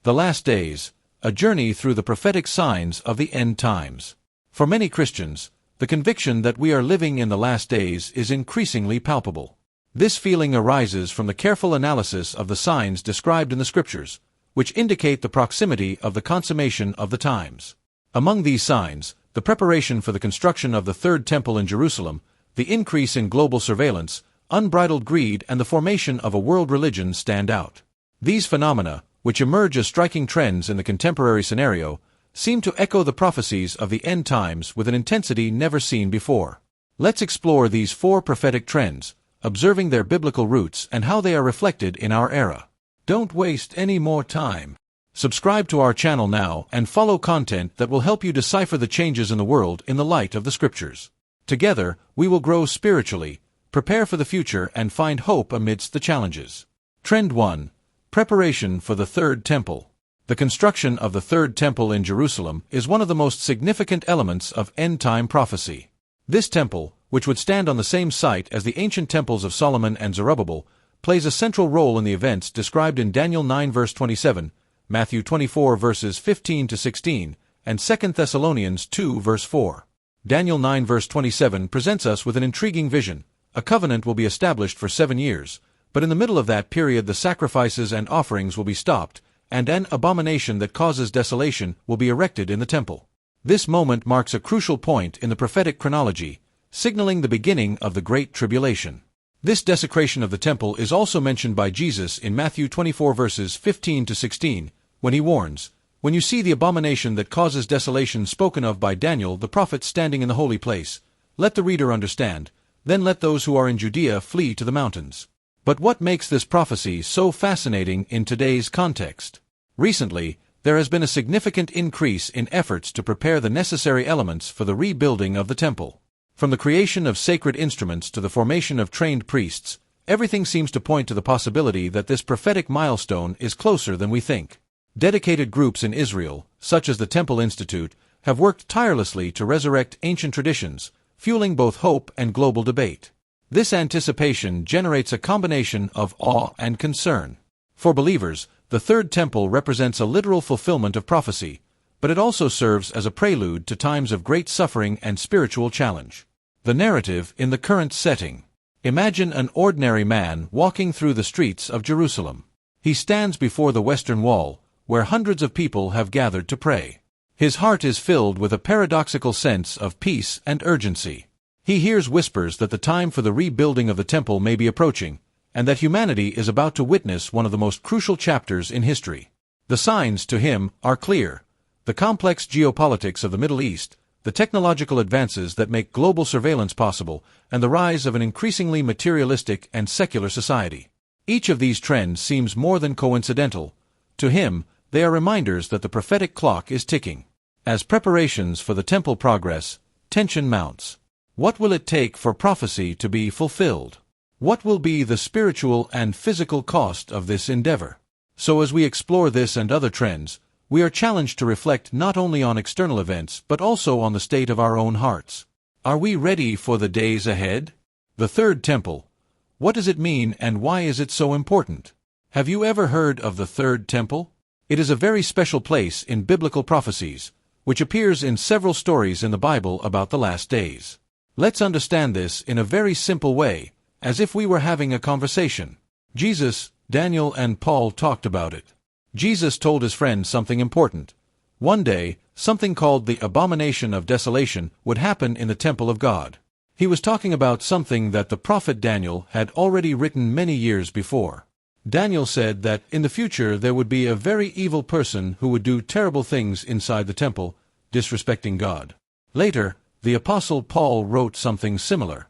The Last Days, a journey through the prophetic signs of the end times. For many Christians, the conviction that we are living in the last days is increasingly palpable. This feeling arises from the careful analysis of the signs described in the Scriptures, which indicate the proximity of the consummation of the times. Among these signs, the preparation for the construction of the Third Temple in Jerusalem, the increase in global surveillance, unbridled greed, and the formation of a world religion stand out. These phenomena, which emerge as striking trends in the contemporary scenario, seem to echo the prophecies of the end times with an intensity never seen before. Let's explore these four prophetic trends, observing their biblical roots and how they are reflected in our era. Don't waste any more time. Subscribe to our channel now and follow content that will help you decipher the changes in the world in the light of the Scriptures. Together, we will grow spiritually, prepare for the future, and find hope amidst the challenges. Trend 1. Preparation for the Third Temple. The construction of the Third Temple in Jerusalem is one of the most significant elements of end-time prophecy. This temple, which would stand on the same site as the ancient temples of Solomon and Zerubbabel, plays a central role in the events described in Daniel 9 verse 27, Matthew 24 verses 15 to 16, and 2 Thessalonians 2 verse 4. Daniel 9 verse 27 presents us with an intriguing vision. A covenant will be established for 7 years, but in the middle of that period the sacrifices and offerings will be stopped, and an abomination that causes desolation will be erected in the temple. This moment marks a crucial point in the prophetic chronology, signaling the beginning of the Great Tribulation. This desecration of the temple is also mentioned by Jesus in Matthew 24 verses 15 to 16, when he warns, "When you see the abomination that causes desolation spoken of by Daniel the prophet standing in the holy place, let the reader understand, then let those who are in Judea flee to the mountains." But what makes this prophecy so fascinating in today's context? Recently, there has been a significant increase in efforts to prepare the necessary elements for the rebuilding of the temple. From the creation of sacred instruments to the formation of trained priests, everything seems to point to the possibility that this prophetic milestone is closer than we think. Dedicated groups in Israel, such as the Temple Institute, have worked tirelessly to resurrect ancient traditions, fueling both hope and global debate. This anticipation generates a combination of awe and concern. For believers, the Third Temple represents a literal fulfillment of prophecy, but it also serves as a prelude to times of great suffering and spiritual challenge. The narrative in the current setting. Imagine an ordinary man walking through the streets of Jerusalem. He stands before the Western Wall, where hundreds of people have gathered to pray. His heart is filled with a paradoxical sense of peace and urgency. He hears whispers that the time for the rebuilding of the temple may be approaching, and that humanity is about to witness one of the most crucial chapters in history. The signs, to him, are clear. The complex geopolitics of the Middle East, the technological advances that make global surveillance possible, and the rise of an increasingly materialistic and secular society. Each of these trends seems more than coincidental. To him, they are reminders that the prophetic clock is ticking. As preparations for the temple progress, tension mounts. What will it take for prophecy to be fulfilled? What will be the spiritual and physical cost of this endeavor? So as we explore this and other trends, we are challenged to reflect not only on external events but also on the state of our own hearts. Are we ready for the days ahead? The Third Temple. What does it mean and why is it so important? Have you ever heard of the Third Temple? It is a very special place in biblical prophecies, which appears in several stories in the Bible about the last days. Let's understand this in a very simple way, as if we were having a conversation. Jesus, Daniel, and Paul talked about it. Jesus told his friends something important. One day, something called the abomination of desolation would happen in the temple of God. He was talking about something that the prophet Daniel had already written many years before. Daniel said that in the future there would be a very evil person who would do terrible things inside the temple, disrespecting God. Later, the Apostle Paul wrote something similar.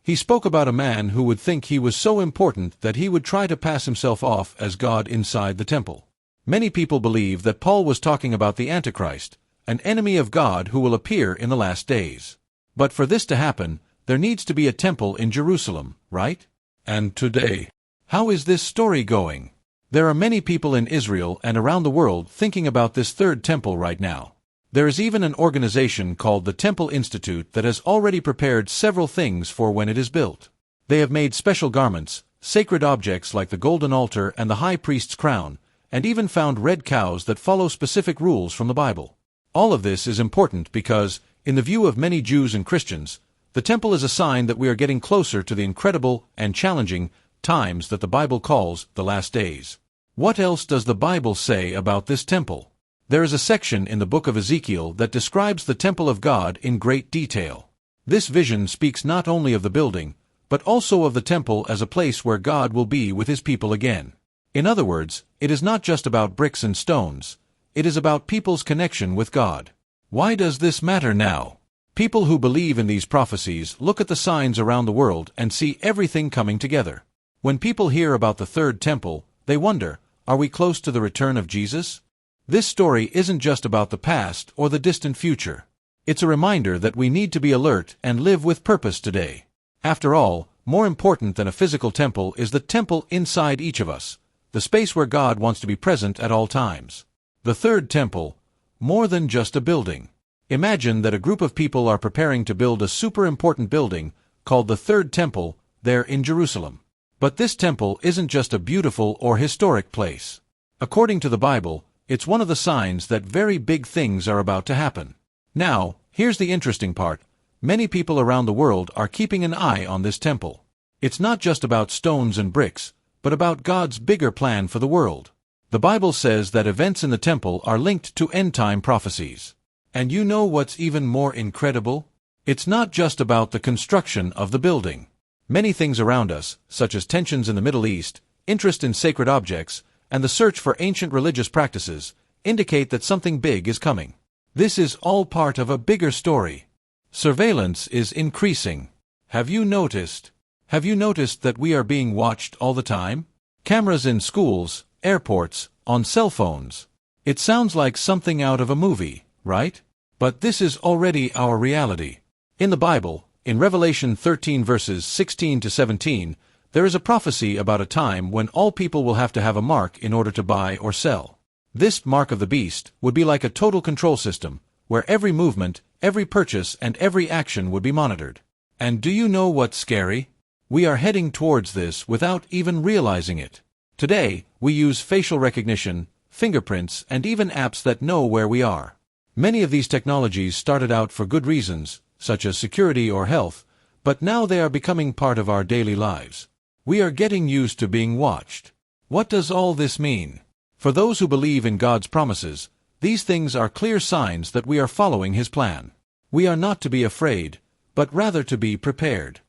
He spoke about a man who would think he was so important that he would try to pass himself off as God inside the temple. Many people believe that Paul was talking about the Antichrist, an enemy of God who will appear in the last days. But for this to happen, there needs to be a temple in Jerusalem, right? And today, how is this story going? There are many people in Israel and around the world thinking about this Third Temple right now. There is even an organization called the Temple Institute that has already prepared several things for when it is built. They have made special garments, sacred objects like the golden altar and the high priest's crown, and even found red cows that follow specific rules from the Bible. All of this is important because, in the view of many Jews and Christians, the temple is a sign that we are getting closer to the incredible and challenging times that the Bible calls the last days. What else does the Bible say about this temple? There is a section in the book of Ezekiel that describes the temple of God in great detail. This vision speaks not only of the building, but also of the temple as a place where God will be with his people again. In other words, it is not just about bricks and stones, it is about people's connection with God. Why does this matter now? People who believe in these prophecies look at the signs around the world and see everything coming together. When people hear about the third temple, they wonder, are we close to the return of Jesus? This story isn't just about the past or the distant future. It's a reminder that we need to be alert and live with purpose today. After all, more important than a physical temple is the temple inside each of us, the space where God wants to be present at all times. The third temple, more than just a building. Imagine that a group of people are preparing to build a super important building called the third temple there in Jerusalem. But this temple isn't just a beautiful or historic place. According to the Bible, it's one of the signs that very big things are about to happen. Now, here's the interesting part. Many people around the world are keeping an eye on this temple. It's not just about stones and bricks, but about God's bigger plan for the world. The Bible says that events in the temple are linked to end-time prophecies. And you know what's even more incredible? It's not just about the construction of the building. Many things around us, such as tensions in the Middle East, interest in sacred objects, and the search for ancient religious practices, indicate that something big is coming. This is all part of a bigger story. Surveillance is increasing. Have you noticed that we are being watched all the time? Cameras in schools, airports, on cell phones. It sounds like something out of a movie, right? But this is already our reality. In the Bible, in Revelation 13 verses 16 to 17, there is a prophecy about a time when all people will have to have a mark in order to buy or sell. This mark of the beast would be like a total control system, where every movement, every purchase, and every action would be monitored. And do you know what's scary? We are heading towards this without even realizing it. Today, we use facial recognition, fingerprints, and even apps that know where we are. Many of these technologies started out for good reasons, such as security or health, but now they are becoming part of our daily lives. We are getting used to being watched. What does all this mean? For those who believe in God's promises, these things are clear signs that we are following His plan. We are not to be afraid, but rather to be prepared.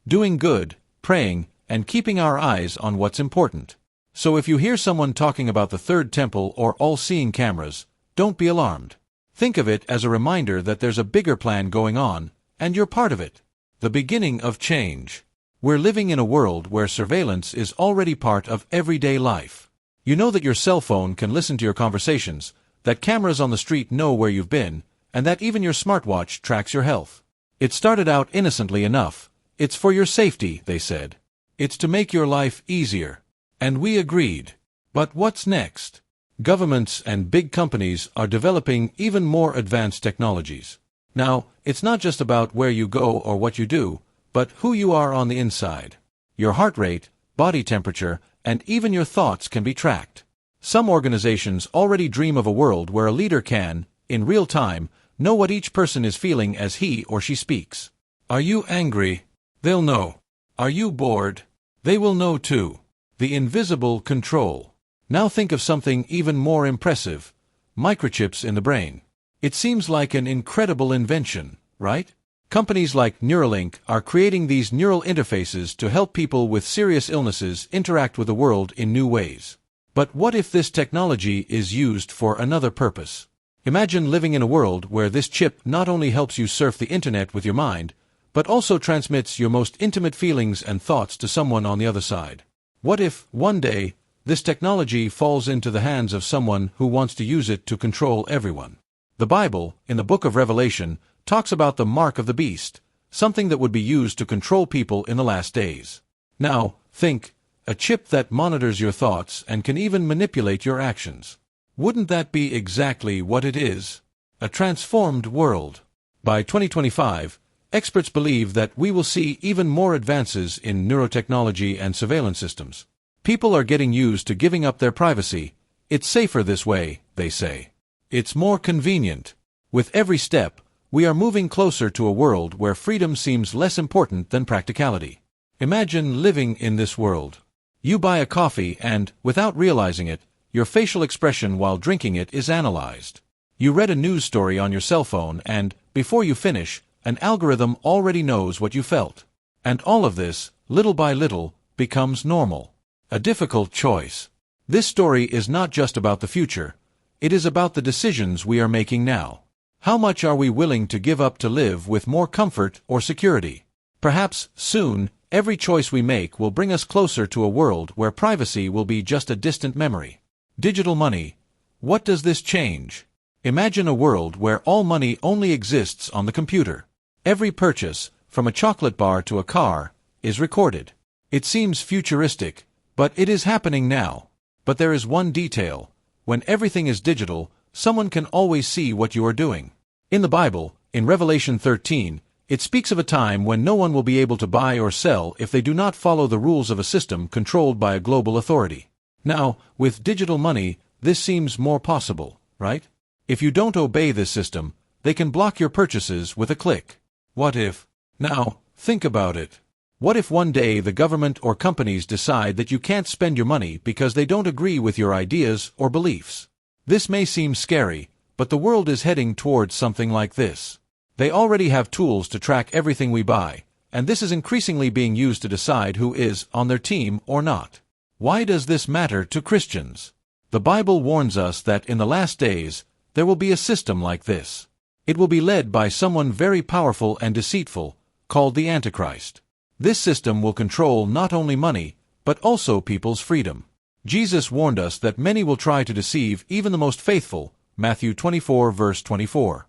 Doing good, praying, and keeping our eyes on what's important. So if you hear someone talking about the third temple or all-seeing cameras, don't be alarmed. Think of it as a reminder that there's a bigger plan going on, and you're part of it. The beginning of change. We're living in a world where surveillance is already part of everyday life. You know that your cell phone can listen to your conversations, that cameras on the street know where you've been, and that even your smartwatch tracks your health. It started out innocently enough. It's for your safety, they said. It's to make your life easier. And we agreed. But what's next? Governments and big companies are developing even more advanced technologies. Now, it's not just about where you go or what you do, but who you are on the inside. Your heart rate, body temperature, and even your thoughts can be tracked. Some organizations already dream of a world where a leader can, in real time, know what each person is feeling as he or she speaks. Are you angry? They'll know. Are you bored? They will know too. The invisible control. Now think of something even more impressive. Microchips in the brain. It seems like an incredible invention, right? Companies like Neuralink are creating these neural interfaces to help people with serious illnesses interact with the world in new ways. But what if this technology is used for another purpose? Imagine living in a world where this chip not only helps you surf the internet with your mind, but also transmits your most intimate feelings and thoughts to someone on the other side. What if, one day, this technology falls into the hands of someone who wants to use it to control everyone? The Bible, in the book of Revelation, talks about the mark of the beast, something that would be used to control people in the last days. Now, think, a chip that monitors your thoughts and can even manipulate your actions. Wouldn't that be exactly what it is? A transformed world. By 2025, experts believe that we will see even more advances in neurotechnology and surveillance systems. People are getting used to giving up their privacy. It's safer this way, they say. It's more convenient. With every step, we are moving closer to a world where freedom seems less important than practicality. Imagine living in this world. You buy a coffee and, without realizing it, your facial expression while drinking it is analyzed. You read a news story on your cell phone and, before you finish, an algorithm already knows what you felt. And all of this, little by little, becomes normal. A difficult choice. This story is not just about the future. It is about the decisions we are making now. How much are we willing to give up to live with more comfort or security? Perhaps, soon, every choice we make will bring us closer to a world where privacy will be just a distant memory. Digital money. What does this change? Imagine a world where all money only exists on the computer. Every purchase, from a chocolate bar to a car, is recorded. It seems futuristic, but it is happening now. But there is one detail. When everything is digital, someone can always see what you are doing. In the Bible, in Revelation 13, it speaks of a time when no one will be able to buy or sell if they do not follow the rules of a system controlled by a global authority. Now, with digital money, this seems more possible, right? If you don't obey this system, they can block your purchases with a click. What if? Now, think about it. What if one day the government or companies decide that you can't spend your money because they don't agree with your ideas or beliefs? This may seem scary, but the world is heading towards something like this. They already have tools to track everything we buy, and this is increasingly being used to decide who is on their team or not. Why does this matter to Christians? The Bible warns us that in the last days, there will be a system like this. It will be led by someone very powerful and deceitful, called the Antichrist. This system will control not only money, but also people's freedom. Jesus warned us that many will try to deceive even the most faithful, Matthew 24 verse 24.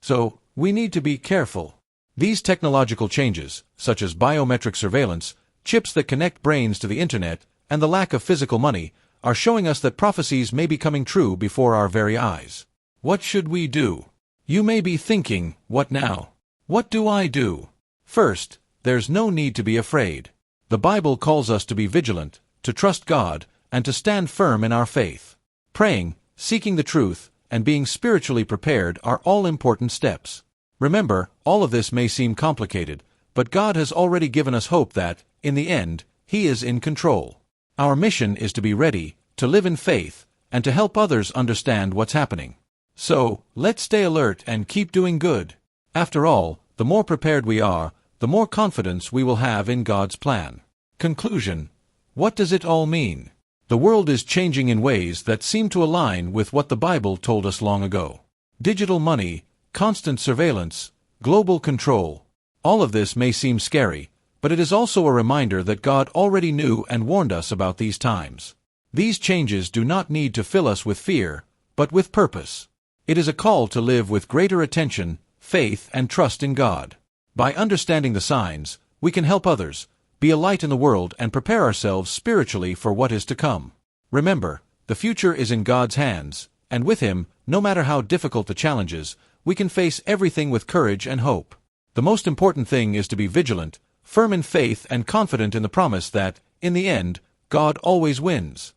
So, we need to be careful. These technological changes, such as biometric surveillance, chips that connect brains to the internet, and the lack of physical money, are showing us that prophecies may be coming true before our very eyes. What should we do? You may be thinking, what now? What do I do? First, there's no need to be afraid. The Bible calls us to be vigilant, to trust God, and to stand firm in our faith. Praying, seeking the truth, and being spiritually prepared are all important steps. Remember, all of this may seem complicated, but God has already given us hope that, in the end, He is in control. Our mission is to be ready, to live in faith, and to help others understand what's happening. So, let's stay alert and keep doing good. After all, the more prepared we are, the more confidence we will have in God's plan. Conclusion. What does it all mean? The world is changing in ways that seem to align with what the Bible told us long ago. Digital money, constant surveillance, global control. All of this may seem scary, but it is also a reminder that God already knew and warned us about these times. These changes do not need to fill us with fear, but with purpose. It is a call to live with greater attention, faith, and trust in God. By understanding the signs, we can help others, be a light in the world, and prepare ourselves spiritually for what is to come. Remember, the future is in God's hands, and with Him, no matter how difficult the challenges, we can face everything with courage and hope. The most important thing is to be vigilant, firm in faith, and confident in the promise that, in the end, God always wins.